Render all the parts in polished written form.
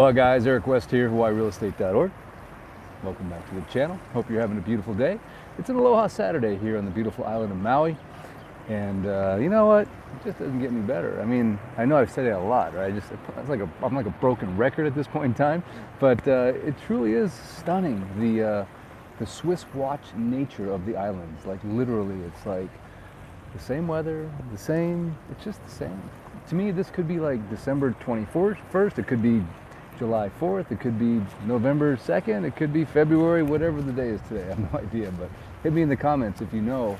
Hello guys, Eric West here, HawaiiRealEstate.org. Welcome back to the channel. Hope you're having a beautiful day. It's an Aloha Saturday here on the beautiful island of Maui. And you know what? It just doesn't get any better. I mean, I know I've said it a lot, right? I'm like a broken record at this point in time. But it truly is stunning, the Swiss watch nature of the islands. Like literally, it's like the same weather, it's just the same. To me, this could be like December 21st, it could be July 4th, it could be November 2nd, it could be February, whatever the day is today. I have no idea, but hit me in the comments if you know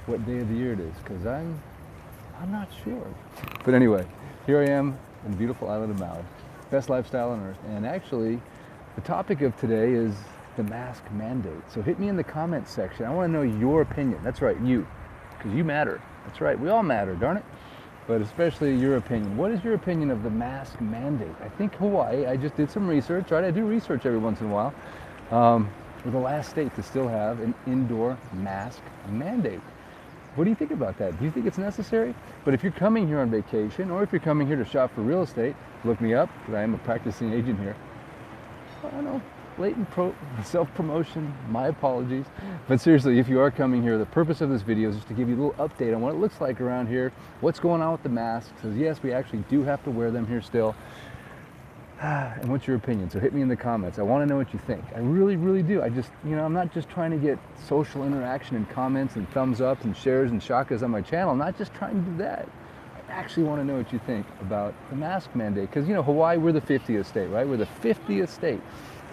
what day of the year it is, because I'm not sure. But anyway, here I am in the beautiful island of Maui. Best lifestyle on earth. And actually, the topic of today is the mask mandate. So hit me in the comments section. I want to know your opinion. That's right, you, because you matter. That's right, we all matter, darn it. But especially your opinion. What is your opinion of the mask mandate? I think Hawaii, I just did some research, right? I do research every once in a while. We're the last state to still have an indoor mask mandate. What do you think about that? Do you think it's necessary? But if you're coming here on vacation, or if you're coming here to shop for real estate, look me up, because I am a practicing agent here. I don't know. Blatant self-promotion, my apologies. But seriously, if you are coming here, the purpose of this video is just to give you a little update on what it looks like around here, what's going on with the masks, because yes, we actually do have to wear them here still. And what's your opinion? So hit me in the comments. I want to know what you think. I really, really do. I'm not just trying to get social interaction and comments and thumbs up and shares and shakas on my channel. I'm not just trying to do that. I actually want to know what you think about the mask mandate. Because, Hawaii, we're the 50th state, right? We're the 50th state.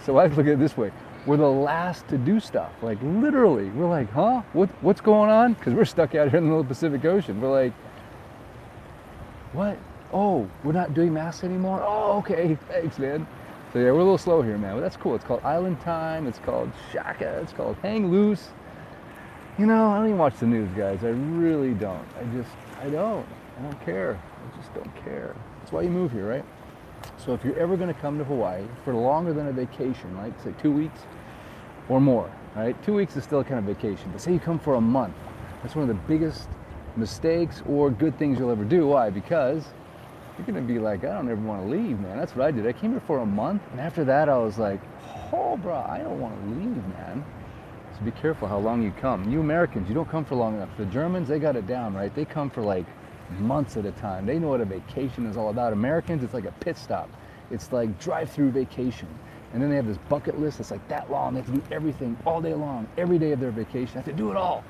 So I look at it this way, we're the last to do stuff. Like literally, we're like, huh? What's going on? Because we're stuck out here in the middle of the Pacific Ocean. We're like, what? Oh, we're not doing masks anymore? Oh, okay, thanks, man. So yeah, we're a little slow here, man, but that's cool. It's called Island Time, it's called Shaka, it's called Hang Loose. I don't even watch the news, guys. I really don't. I don't care. I just don't care. That's why you move here, right? So if you're ever going to come to Hawaii for longer than a vacation, like say 2 weeks or more, right? 2 weeks is still kind of vacation, but say you come for a month. That's one of the biggest mistakes or good things you'll ever do. Why? Because you're going to be like, I don't ever want to leave, man. That's what I did. I came here for a month, and after that I was like, oh, bro, I don't want to leave, man. So be careful how long you come. You Americans, you don't come for long enough. The Germans, they got it down, right? They come for like months at a time. They know what a vacation is all about. Americans, it's like a pit stop. It's like drive-through vacation. And then they have this bucket list that's like that long. They have to do everything all day long, every day of their vacation. They have to do it all.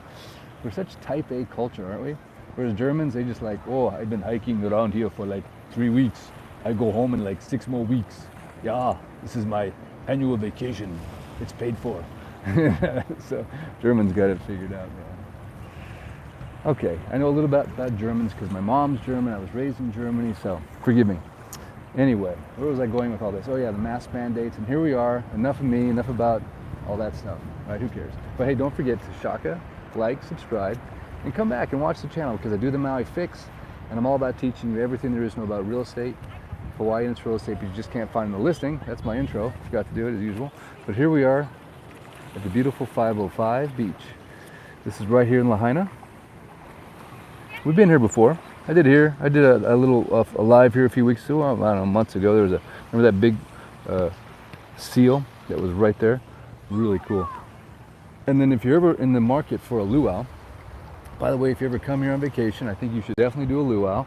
We're such type A culture, aren't we? Whereas Germans, they just like, oh, I've been hiking around here for like 3 weeks. I go home in like 6 more weeks. Yeah, this is my annual vacation. It's paid for. So Germans got it figured out, man. Okay, I know a little bit about Germans because my mom's German. I was raised in Germany, so forgive me. Anyway, where was I going with all this? Oh yeah, the mask mandates, and here we are. Enough of me, enough about all that stuff. All right, who cares? But hey, don't forget to shaka, like, subscribe, and come back and watch the channel because I do the Maui Fix, and I'm all about teaching you everything there is to know about real estate, Hawaii and its real estate, but you just can't find the listing. That's my intro. Forgot to do it as usual. But here we are at the beautiful 505 beach. This is right here in Lahaina. We've been here before. I did a little a live here a few weeks ago. I don't know, months ago. There was remember that big seal that was right there? Really cool. And then if you're ever in the market for a luau, by the way, if you ever come here on vacation, I think you should definitely do a luau.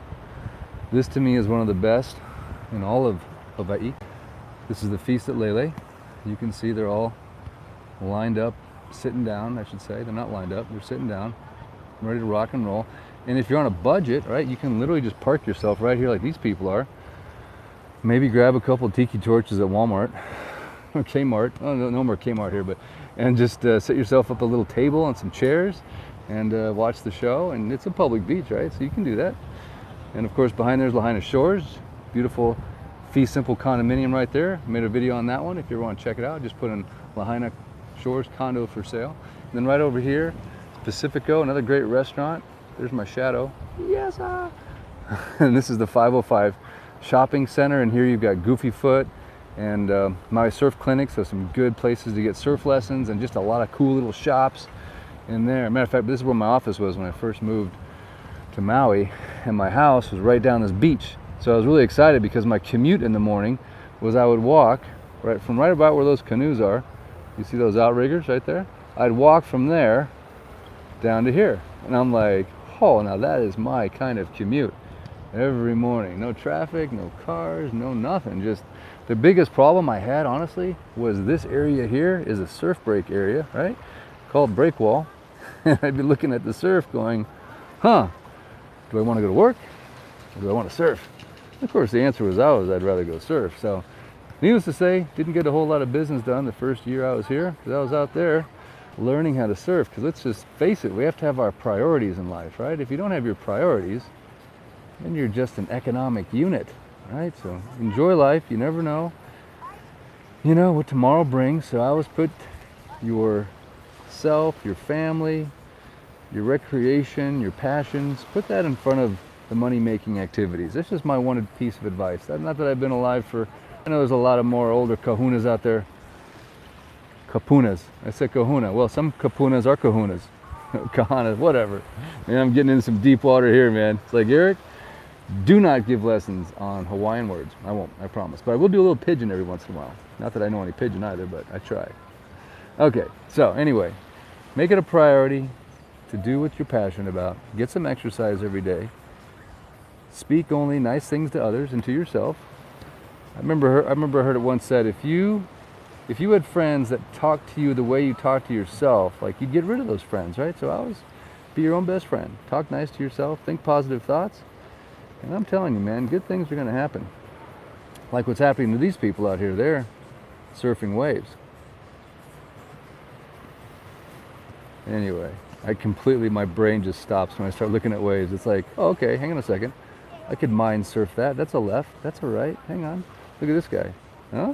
This to me is one of the best in all of Hawaii. This is the feast at Lele. You can see they're all lined up, sitting down, I should say. They're not lined up, they're sitting down, ready to rock and roll. And if you're on a budget, right, you can literally just park yourself right here like these people are. Maybe grab a couple of tiki torches at Walmart or Kmart. Oh, no more Kmart here, and just set yourself up a little table and some chairs and watch the show. And it's a public beach, right? So you can do that. And of course, behind there's Lahaina Shores. Beautiful fee simple condominium right there. I made a video on that one. If you ever want to check it out, just put in Lahaina Shores condo for sale. And then right over here, Pacifico, another great restaurant. There's my shadow. Yes, ah. And this is the 505 shopping center, and here you've got Goofy Foot and Maui Surf Clinic, so some good places to get surf lessons and just a lot of cool little shops in there. Matter of fact, this is where my office was when I first moved to Maui, and my house was right down this beach. So I was really excited because my commute in the morning was I would walk right about where those canoes are. You see those outriggers right there? I'd walk from there down to here. And I'm like, oh, now that is my kind of commute. Every morning, no traffic, no cars, no nothing. Just the biggest problem I had, honestly, was this area here is a surf break area, right? Called break wall. And I'd be looking at the surf going, huh, do I want to go to work or do I want to surf? Of course, the answer was always I'd rather go surf. So needless to say, didn't get a whole lot of business done the first year I was here because I was out there learning how to surf. Because let's just face it, we have to have our priorities in life, right? If you don't have your priorities, then you're just an economic unit, right? So enjoy life. You never know, what tomorrow brings. So I always put yourself, your family, your recreation, your passions, put that in front of the money-making activities. That's just my one piece of advice. Not that I've been alive for, I know there's a lot of more older kahunas out there. Kapunas. I said kahuna. Well, some kapunas are kahunas. Kahanas, whatever. Man, I'm getting into some deep water here, man. It's like, Eric, do not give lessons on Hawaiian words. I won't, I promise. But I will do a little pigeon every once in a while. Not that I know any pigeon either, but I try. Okay, so anyway, make it a priority to do what you're passionate about. Get some exercise every day. Speak only nice things to others and to yourself. I remember I heard it once said, if you had friends that talked to you the way you talk to yourself, like, you'd get rid of those friends, right? So always be your own best friend. Talk nice to yourself. Think positive thoughts. And I'm telling you, man, good things are going to happen. Like what's happening to these people out here. They're surfing waves. Anyway, my brain just stops when I start looking at waves. It's like, oh, okay, hang on a second. I could mind surf that. That's a left. That's a right. Hang on. Look at this guy. Huh?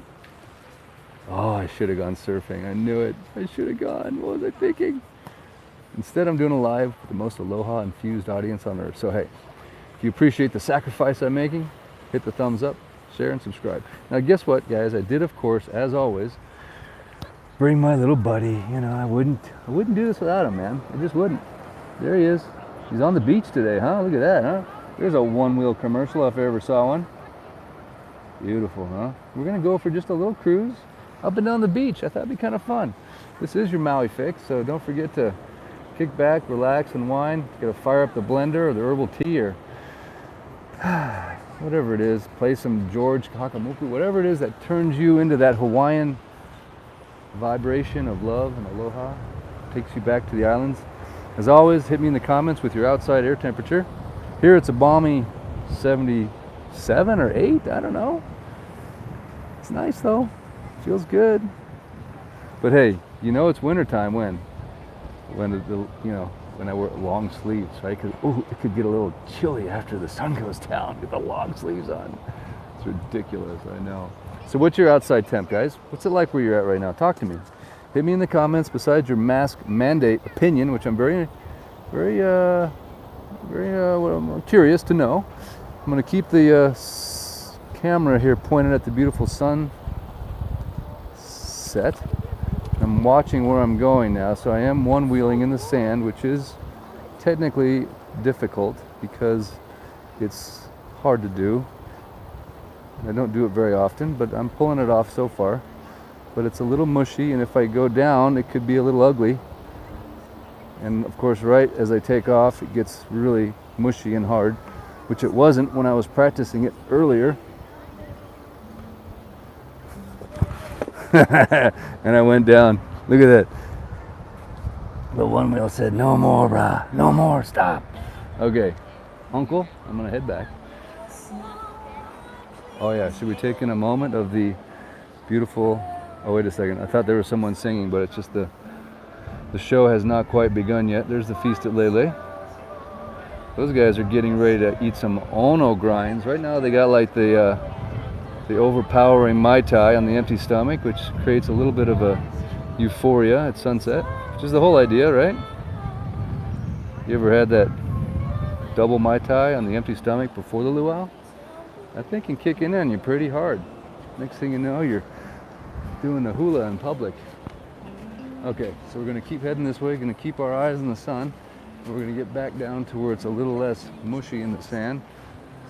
Oh, I should have gone surfing. I knew it. I should have gone. What was I thinking? Instead, I'm doing a live with the most aloha infused audience on earth. So hey, if you appreciate the sacrifice I'm making, hit the thumbs up, share, and subscribe. Now, guess what, guys? I did, of course, as always, bring my little buddy. I wouldn't do this without him, man. I just wouldn't. There he is. He's on the beach today, huh? Look at that, huh? There's a one-wheel commercial if I ever saw one. Beautiful, huh? We're gonna go for just a little cruise up and down the beach. I thought it'd be kind of fun. This is your Maui fix, so don't forget to kick back, relax, and wine. You gotta fire up the blender or the herbal tea or whatever it is. Play some George Hakamuku, whatever it is that turns you into that Hawaiian vibration of love and aloha, takes you back to the islands. As always, hit me in the comments with your outside air temperature. Here it's a balmy 77 or 8, I don't know. It's nice though, feels good. But hey, it's wintertime when I wear long sleeves, right? Because it could get a little chilly after the sun goes down with the long sleeves on. It's ridiculous, I know. So what's your outside temp, guys? What's it like where you're at right now? Talk to me. Hit me in the comments besides your mask mandate opinion, which I'm very curious to know. I'm going to keep the camera here pointed at the beautiful sun set. I'm watching where I'm going now, so I am one-wheeling in the sand, which is technically difficult because it's hard to do. I don't do it very often, but I'm pulling it off so far. But it's a little mushy, and if I go down, it could be a little ugly. And of course, right as I take off, it gets really mushy and hard, which it wasn't when I was practicing it earlier. And I went down. Look at that. The one wheel said, no more, brah. No more, stop. Okay, Uncle, I'm gonna head back. Oh yeah, should we take in a moment of the beautiful, oh wait a second, I thought there was someone singing, but it's just the show has not quite begun yet. There's the feast at Lele. Those guys are getting ready to eat some ono grinds. Right now they got like the overpowering Mai Tai on the empty stomach, which creates a little bit of a euphoria at sunset, which is the whole idea, right? You ever had that double Mai Tai on the empty stomach before the luau? I think can kick in you pretty hard. Next thing you know, you're doing the hula in public. Okay, so we're gonna keep heading this way, gonna keep our eyes on the sun. We're gonna get back down to where it's a little less mushy in the sand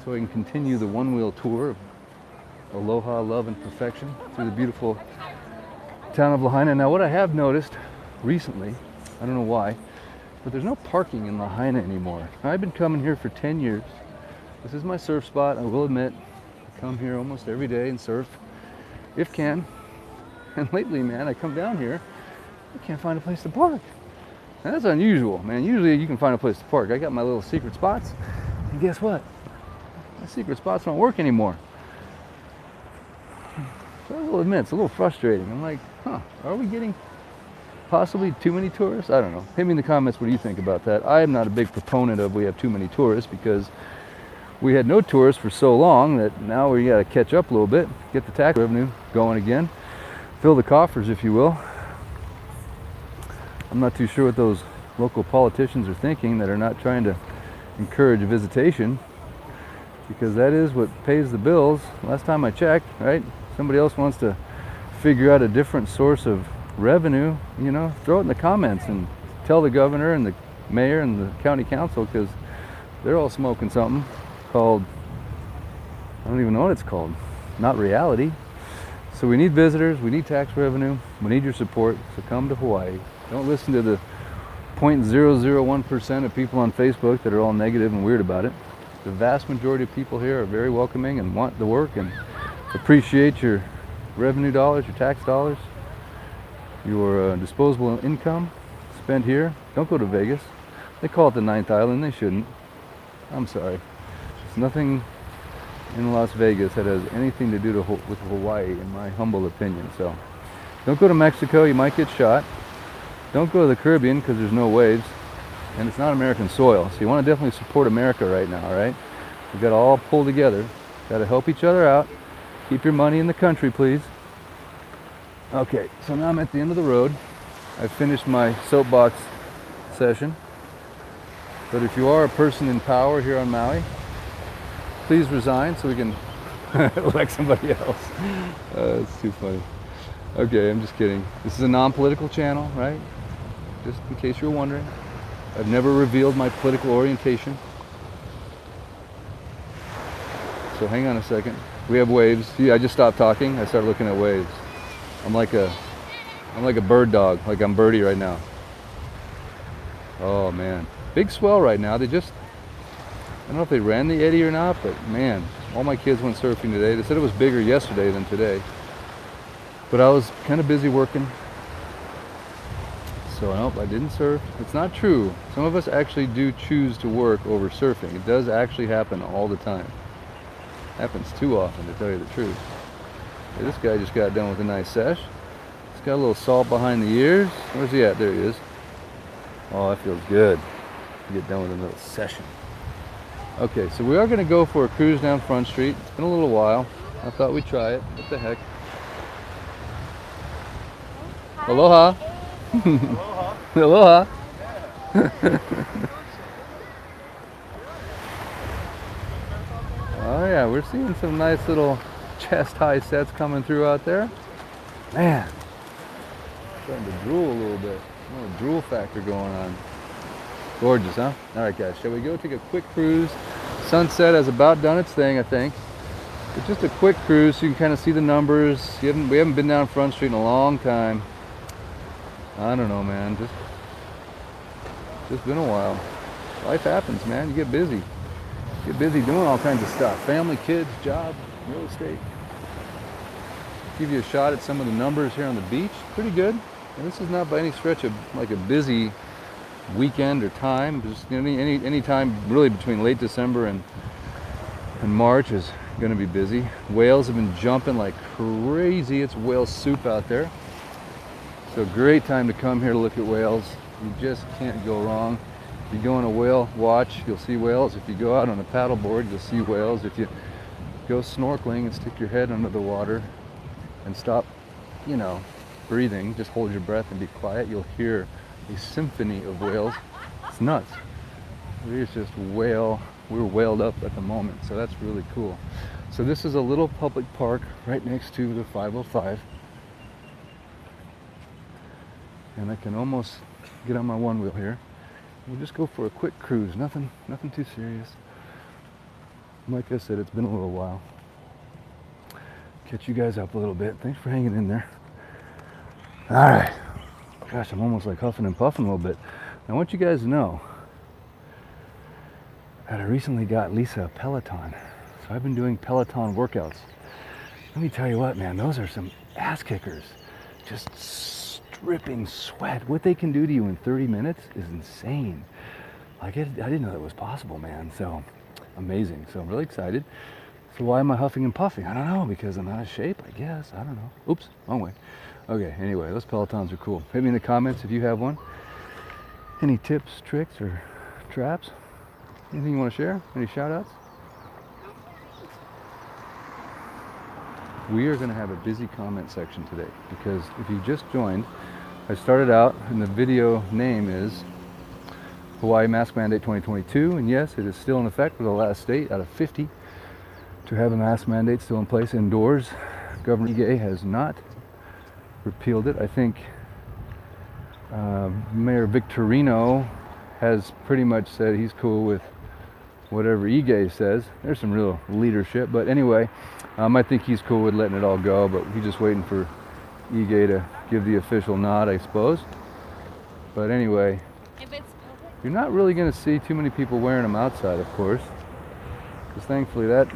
so we can continue the one-wheel tour of aloha, love, and perfection through the beautiful town of Lahaina. Now, what I have noticed recently, I don't know why, but there's no parking in Lahaina anymore. I've been coming here for 10 years. This is my surf spot, I will admit. I come here almost every day and surf, if can. And lately, man, I come down here, I can't find a place to park. And that's unusual, man. Usually you can find a place to park. I got my little secret spots, and guess what? My secret spots don't work anymore. So I will admit, it's a little frustrating. I'm like, are we getting possibly too many tourists? I don't know. Hit me in the comments what do you think about that. I am not a big proponent of we have too many tourists, because we had no tourists for so long that now we got to catch up a little bit, get the tax revenue going again, fill the coffers, if you will. I'm not too sure what those local politicians are thinking that are not trying to encourage visitation, because that is what pays the bills. Last time I checked, right? Somebody else wants to figure out a different source of revenue, you know, throw it in the comments and tell the governor and the mayor and the county council, because they're all smoking something called, I don't even know what it's called, not reality. So we need visitors, we need tax revenue, we need your support, so come to Hawaii. Don't listen to the 0.001% of people on Facebook that are all negative and weird about it. The vast majority of people here are very welcoming and want the work and appreciate your revenue dollars, your tax dollars, your disposable income spent here. Don't go to Vegas. They call it the ninth island. They shouldn't. I'm sorry. There's nothing in Las Vegas that has anything to do with Hawaii, in my humble opinion. So don't go to Mexico. You might get shot. Don't go to the Caribbean because there's no waves, and it's not American soil. So you want to definitely support America right now, right? We've got to all pull together. Got to help each other out. Keep your money in the country, please. Okay, so now I'm at the end of the road. I've finished my soapbox session. But if you are a person in power here on Maui, please resign so we can elect somebody else. It's too funny. Okay, I'm just kidding. This is a non-political channel, right? Just in case you're wondering. I've never revealed my political orientation. So hang on a second. We have waves. See, I just stopped talking. I started looking at waves. I'm like a bird dog, like I'm Birdie right now. Oh man, big swell right now. I don't know if they ran the eddy or not, but man, all my kids went surfing today. They said it was bigger yesterday than today. But I was kind of busy working. So I didn't surf. It's not true. Some of us actually do choose to work over surfing. It does actually happen all the time. Happens too often, to tell you the truth. Hey, this guy just got done with a nice sesh. He's got a little salt behind the ears. Where's he at? There he is. Oh, that feels good. Get done with a little session. Okay, so we are going to go for a cruise down Front Street. It's been a little while. I thought we'd try it. What the heck? Aloha. Aloha. Aloha. Oh yeah, we're seeing some nice little chest-high sets coming through out there. Man, starting to drool a little bit. A little drool factor going on. Gorgeous, huh? All right, guys, shall we go take a quick cruise? Sunset has about done its thing, I think. But just a quick cruise so you can kind of see the numbers. We haven't been down Front Street in a long time. I don't know, man. Just been a while. Life happens, man. You get busy. Get busy doing all kinds of stuff. Family, kids, job, real estate. Give you a shot at some of the numbers here on the beach. Pretty good. And this is not by any stretch of like a busy weekend or time. Just any time really between late December and March is going to be busy. Whales have been jumping like crazy. It's whale soup out there. So great time to come here to look at whales. You just can't go wrong. If you go on a whale watch, you'll see whales. If you go out on a paddleboard, you'll see whales. If you go snorkeling and stick your head under the water and stop, breathing, just hold your breath and be quiet, you'll hear a symphony of whales. It's nuts. We're whaled up at the moment, so that's really cool. So this is a little public park right next to the 505. And I can almost get on my one wheel here. We'll just go for a quick cruise, nothing too serious. Like I said, it's been a little while. catch you guys up a little bit. Thanks for hanging in there. All right. Gosh, I'm almost like huffing and puffing a little bit. I want you guys to know that I recently got Lisa a Peloton. So I've been doing Peloton workouts. Let me tell you what, man, those are some ass kickers. Just stripping sweat. What they can do to you in 30 minutes is insane. Like, I didn't know that was possible, man. So amazing. So I'm really excited. So why am I huffing and puffing? I don't know, because I'm out of shape, I guess. I don't know. Oops, wrong way. Okay, anyway, those Pelotons are cool. Hit me in the comments if you have one. Any tips, tricks, or traps? Anything you want to share? Any shout outs? We are going to have a busy comment section today, because if you just joined, I started out and the video name is Hawaii Mask Mandate 2022, and yes, it is still in effect for the last state out of 50 to have a mask mandate still in place indoors. Governor Ige has not repealed it. I think Mayor Victorino has pretty much said he's cool with whatever Ige says. There's some real leadership, but anyway, I think he's cool with letting it all go, but he's just waiting for Ige to give the official nod, I suppose. But anyway, you're not really going to see too many people wearing them outside, of course, because thankfully that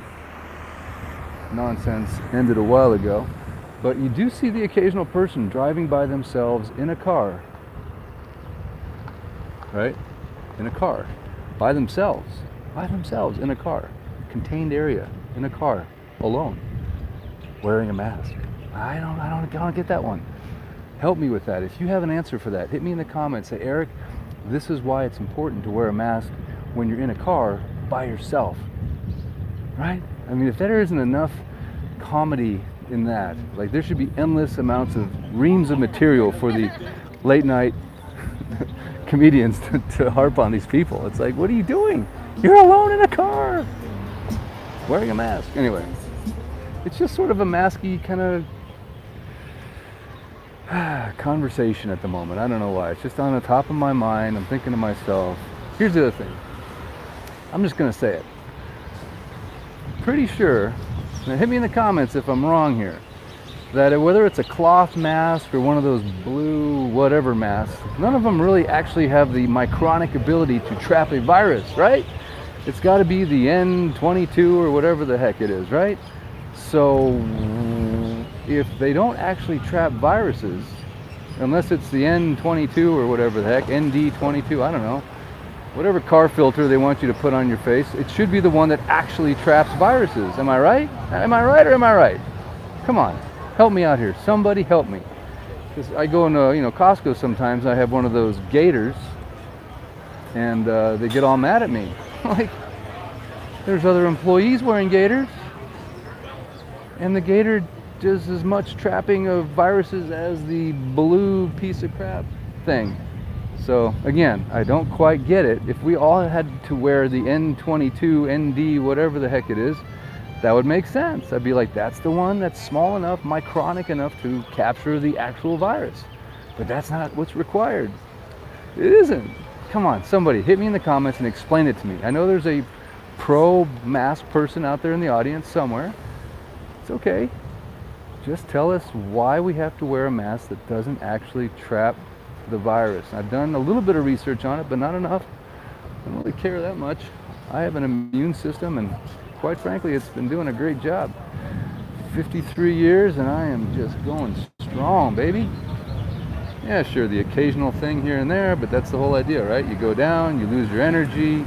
nonsense ended a while ago. But you do see the occasional person driving by themselves in a car, right? In a car, by themselves in a car, contained area, in a car, alone, wearing a mask. I don't get that one. Help me with that. If you have an answer for that, hit me in the comments. Say, Eric, this is why it's important to wear a mask when you're in a car by yourself, right? I mean, if there isn't enough comedy in that, like, there should be endless amounts of reams of material for the late night comedians to harp on these people. It's like, what are you doing? You're alone in a car wearing a mask. Anyway, it's just sort of a masky kind of conversation at the moment. I don't know why. It's just on the top of my mind. I'm thinking to myself, here's the other thing. I'm just going to say it. Pretty sure, now hit me in the comments if I'm wrong here, that whether it's a cloth mask or one of those blue whatever masks, none of them really actually have the micronic ability to trap a virus, right? It's got to be the N22 or whatever the heck it is, right? So if they don't actually trap viruses, unless it's the N22 or whatever the heck, ND22, I don't know, whatever car filter they want you to put on your face, it should be the one that actually traps viruses. Am I right? Am I right or am I right? Come on, help me out here. Somebody help me. Because I go into Costco sometimes. I have one of those gaiters, and they get all mad at me. Like, there's other employees wearing gaiters, and the gaiter does as much trapping of viruses as the blue piece of crap thing. So again, I don't quite get it. If we all had to wear the N22, ND, whatever the heck it is, that would make sense. I'd be like, that's the one that's small enough, micronic enough to capture the actual virus. But that's not what's required. It isn't. Come on, somebody hit me in the comments and explain it to me. I know there's a pro-mask person out there in the audience somewhere. It's okay. Just tell us why we have to wear a mask that doesn't actually trap the virus. I've done a little bit of research on it, but not enough. I don't really care that much. I have an immune system, and quite frankly, it's been doing a great job. 53 years, and I am just going strong, baby. Yeah, sure, the occasional thing here and there, but that's the whole idea, right? You go down, you lose your energy,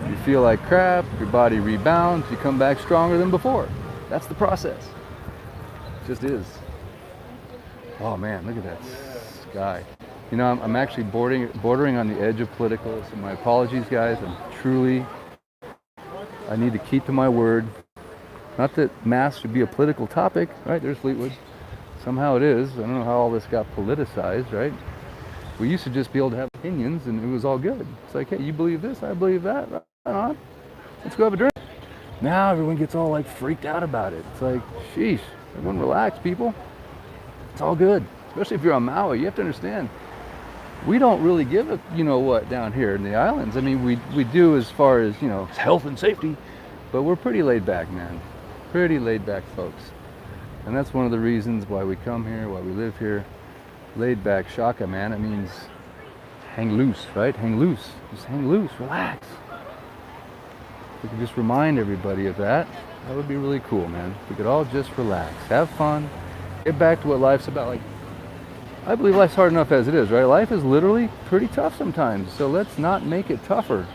you feel like crap, your body rebounds, you come back stronger than before. That's the process. It just is. Oh man, look at that sky. You know, I'm actually bordering on the edge of political, so my apologies, guys. I need to keep to my word. Not that masks should be a political topic, right? There's Fleetwood. Somehow it is. I don't know how all this got politicized, right? We used to just be able to have opinions and it was all good. It's like, hey, you believe this, I believe that. Right on. Let's go have a drink. Now everyone gets all like freaked out about it. It's like, sheesh, everyone relax, people. It's all good. Especially if you're on Maui, you have to understand. We don't really give a what down here in the islands. I mean, we do as far as health and safety, but we're pretty laid back, man. Pretty laid back folks. And that's one of the reasons why we come here, why we live here. Laid back shaka, man. It means hang loose, right? Hang loose. Just hang loose, relax. If we could just remind everybody of that, that would be really cool, man. If we could all just relax, have fun, get back to what life's about. Like, I believe life's hard enough as it is, right? Life is literally pretty tough sometimes, so let's not make it tougher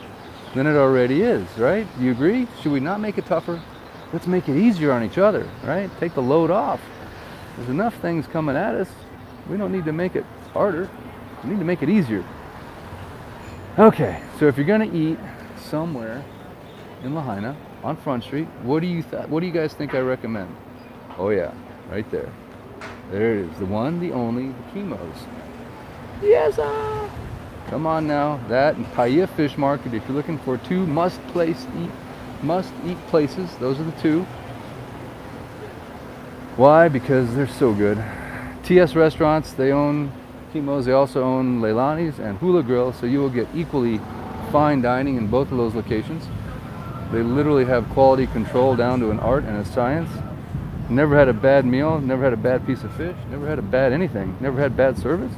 than it already is, right? Do you agree? Should we not make it tougher? Let's make it easier on each other, right? Take the load off. There's enough things coming at us. We don't need to make it harder. We need to make it easier. Okay, so if you're gonna eat somewhere in Lahaina on Front Street, what do you guys think I recommend? Oh yeah, right there. There it is, the one, the only, the Kimos. Yes, sir. Come on now, that and Paia Fish Market. If you're looking for two must-eat places, those are the two. Why? Because they're so good. TS Restaurants, they own Kimos. They also own Leilani's and Hula Grill, so you will get equally fine dining in both of those locations. They literally have quality control down to an art and a science. Never had a bad meal, never had a bad piece of fish, never had a bad anything, never had bad service,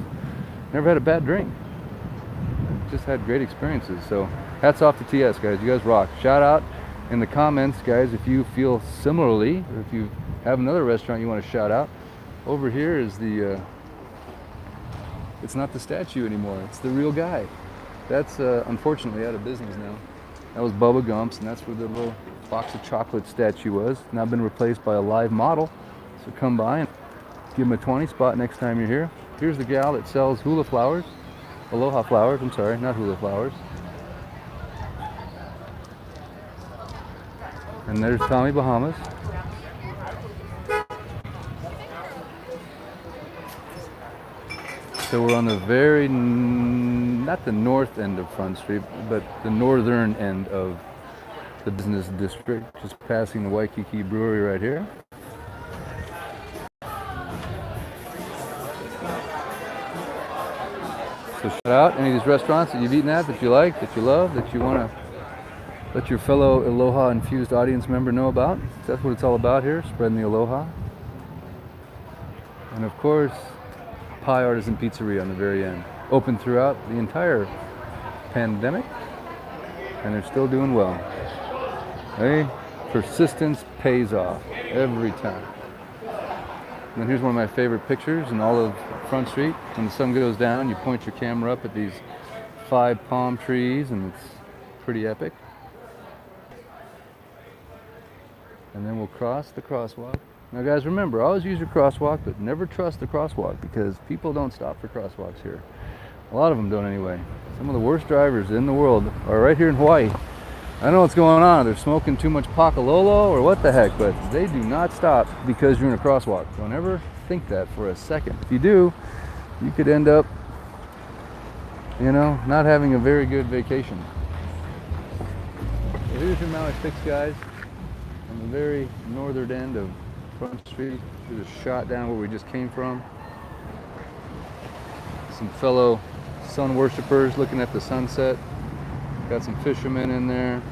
never had a bad drink. Just had great experiences. So hats off to TS, guys. You guys rock. Shout out in the comments, guys, if you feel similarly, or if you have another restaurant you want to shout out. Over here is the, it's not the statue anymore, it's the real guy. That's unfortunately out of business now. That was Bubba Gump's, and that's where the little box of chocolate statue was. Now been replaced by a live model. So come by and give him a 20 spot next time you're here. Here's the gal that sells hula flowers. Aloha flowers, I'm sorry, not hula flowers. And there's Tommy Bahamas. So we're on the very, not the north end of Front Street, but the northern end of the business district, just passing the Waikiki Brewery right here. So shout out any of these restaurants that you've eaten at, that you like, that you love, that you want to let your fellow Aloha infused audience member know about. That's what it's all about here, spreading the Aloha. And of course, Pie Artisan Pizzeria on the very end. Open throughout the entire pandemic, and they're still doing well. Hey, persistence pays off every time. And then here's one of my favorite pictures in all of Front Street. When the sun goes down, you point your camera up at these 5 palm trees, and it's pretty epic. And then we'll cross the crosswalk. Now guys, remember, always use your crosswalk, but never trust the crosswalk, because people don't stop for crosswalks here. A lot of them don't anyway. Some of the worst drivers in the world are right here in Hawaii. I don't know what's going on. They're smoking too much pakalolo or what the heck, but they do not stop because you're in a crosswalk. Don't ever think that for a second. If you do, you could end up, you know, not having a very good vacation. So here's your Maui Fix, guys, on the very northern end of Front Street. Here's a shot down where we just came from. Some fellow sun worshipers looking at the sunset. Got some fishermen in there.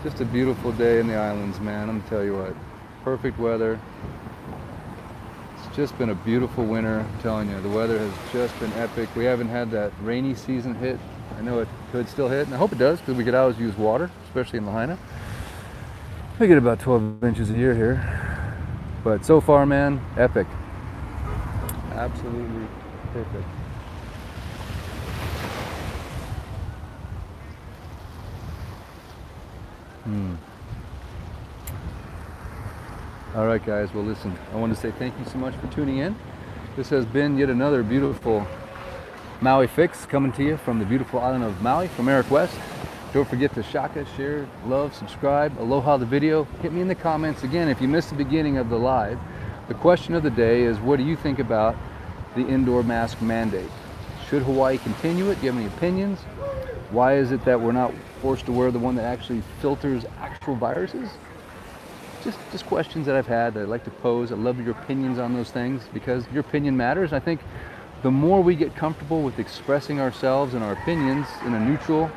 Just a beautiful day in the islands, man. I'm gonna tell you what, perfect weather. It's just been a beautiful winter. I'm telling you, the weather has just been epic. We haven't had that rainy season hit. I know it could still hit, and I hope it does, because we could always use water, especially in Lahaina. We get about 12 inches a year here. But so far, man, epic. Absolutely perfect. All right, guys. Well, listen, I want to say thank you so much for tuning in. This has been yet another beautiful Maui Fix coming to you from the beautiful island of Maui, from Eric West. Don't forget to shaka, share, love, subscribe, aloha the video. Hit me in the comments again if you missed the beginning of the live. The question of the day is, what do you think about the indoor mask mandate? Should Hawaii continue it? Do you have any opinions? Why is it that we're not forced to wear the one that actually filters actual viruses? Just questions that I've had that I'd like to pose. I love your opinions on those things, because your opinion matters. I think the more we get comfortable with expressing ourselves and our opinions in a neutral,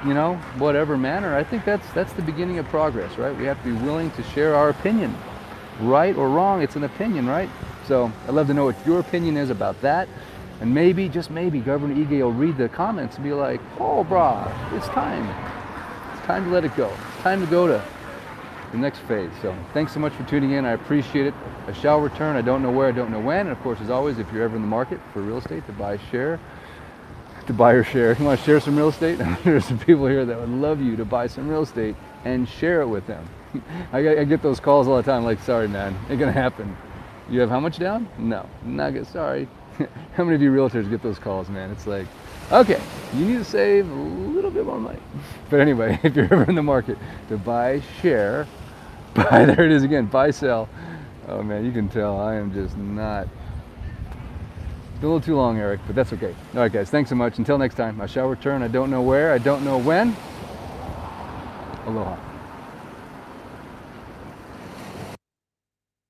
you know, whatever manner, I think that's the beginning of progress, right? We have to be willing to share our opinion. right or wrong. It's an opinion, right? So I'd love to know what your opinion is about that. And maybe, just maybe, Governor Ige will read the comments and be like, oh, brah, it's time. It's time to let it go. It's time to go to the next phase. So thanks so much for tuning in. I appreciate it. I shall return. I don't know where, I don't know when. And of course, as always, if you're ever in the market for real estate to buy or share, you want to share some real estate? There's some people here that would love you to buy some real estate and share it with them. I get those calls all the time, like, sorry, man, ain't gonna happen. You have how much down? No, not good, sorry. How many of you realtors get those calls, man? It's like, okay, you need to save a little bit more money. But anyway, if you're ever in the market to buy, share, buy, there it is again, buy, sell. Oh man, you can tell I am just not. It's a little too long, Eric, but that's okay. All right, guys, thanks so much. Until next time, I shall return. I don't know where, I don't know when. Aloha.